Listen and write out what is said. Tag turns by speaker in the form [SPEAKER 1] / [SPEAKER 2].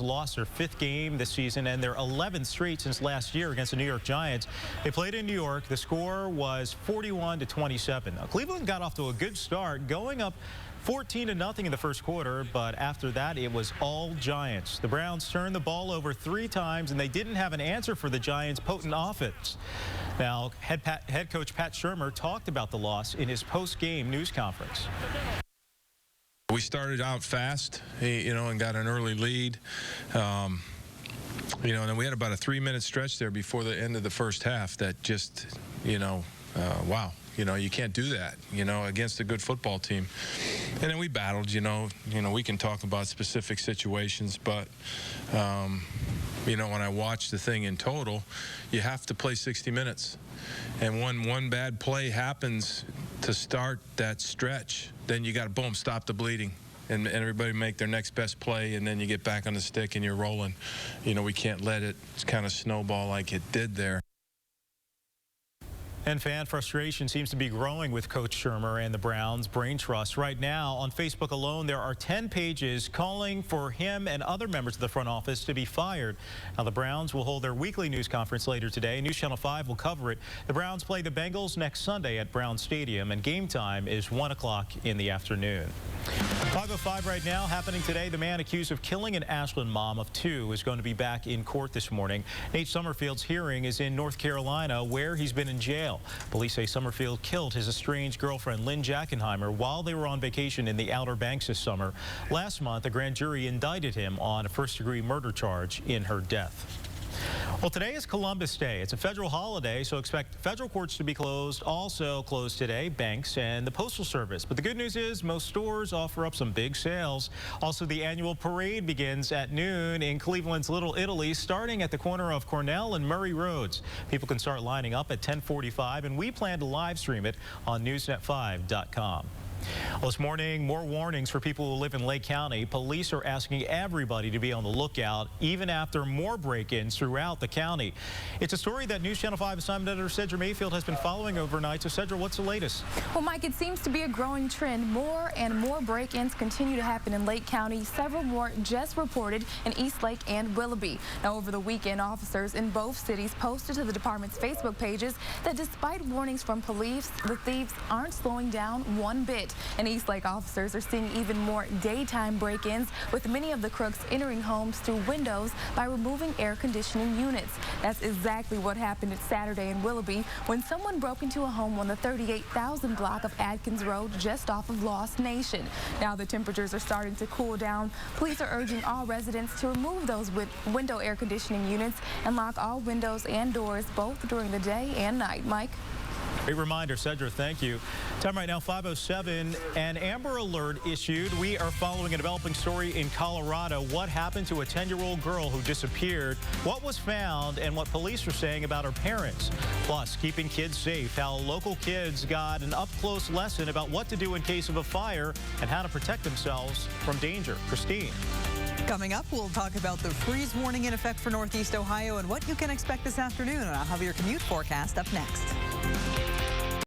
[SPEAKER 1] Lost their 5th game this season and their 11th straight since last year against the New York Giants. They played in New York. The score was 41-27. Now, Cleveland got off to a good start, going up 14-0 in the first quarter, but after that it was all Giants. The Browns turned the ball over 3 times, and they didn't have an answer for the Giants' potent offense. Now, head coach Pat Shurmur talked about the loss in his post-game news conference.
[SPEAKER 2] We started out fast, and got an early lead. And then we had about a 3-minute stretch there before the end of the first half that just, wow. You can't do that, against a good football team. And then we battled, we can talk about specific situations, but, when I watch the thing in total, you have to play 60 minutes. And when one bad play happens to start that stretch, then you got to, boom, stop the bleeding. And everybody make their next best play, and then you get back on the stick and you're rolling. We can't let it kind of snowball like it did there.
[SPEAKER 1] And fan frustration seems to be growing with Coach Shurmur and the Browns' brain trust. Right now, on Facebook alone, there are 10 pages calling for him and other members of the front office to be fired. Now, the Browns will hold their weekly news conference later today. News Channel 5 will cover it. The Browns play the Bengals next Sunday at Brown Stadium, and game time is 1 o'clock in the afternoon. 5:05 right now, happening today. The man accused of killing an Ashland mom of 2 is going to be back in court this morning. Nate Summerfield's hearing is in North Carolina, where he's been in jail. Police say Summerfield killed his estranged girlfriend, Lynn Jackenheimer, while they were on vacation in the Outer Banks this summer. Last month, a grand jury indicted him on a first-degree murder charge in her death. Well, today is Columbus Day. It's a federal holiday, so expect federal courts to be closed. Also closed today, banks and the Postal Service. But the good news is most stores offer up some big sales. Also, the annual parade begins at noon in Cleveland's Little Italy, starting at the corner of Cornell and Murray Roads. People can start lining up at 10:45, and we plan to live stream it on newsnet5.com. Well, this morning, more warnings for people who live in Lake County. Police are asking everybody to be on the lookout, even after more break-ins throughout the county. It's a story that News Channel 5 assignment editor Cedra Mayfield has been following overnight. So, Cedra, what's the latest?
[SPEAKER 3] Well, Mike, it seems to be a growing trend. More and more break-ins continue to happen in Lake County. Several more just reported in Eastlake and Willoughby. Now, over the weekend, officers in both cities posted to the department's Facebook pages that despite warnings from police, the thieves aren't slowing down one bit. And Eastlake officers are seeing even more daytime break-ins, with many of the crooks entering homes through windows by removing air conditioning units. That's exactly what happened at Saturday in Willoughby when someone broke into a home on the 38,000 block of Adkins Road just off of Lost Nation. Now the temperatures are starting to cool down. Police are urging all residents to remove those window air conditioning units and lock all windows and doors both during the day and night. Mike?
[SPEAKER 1] Great reminder, Cedra. Thank you. Time right now, 5:07. An Amber Alert issued. We are following a developing story in Colorado. What happened to a 10-year-old girl who disappeared? What was found, and what police are saying about her parents? Plus, keeping kids safe. How local kids got an up-close lesson about what to do in case of a fire and how to protect themselves from danger. Christine.
[SPEAKER 4] Coming up, we'll talk about the freeze warning in effect for Northeast Ohio and what you can expect this afternoon. And I'll have your commute forecast up next.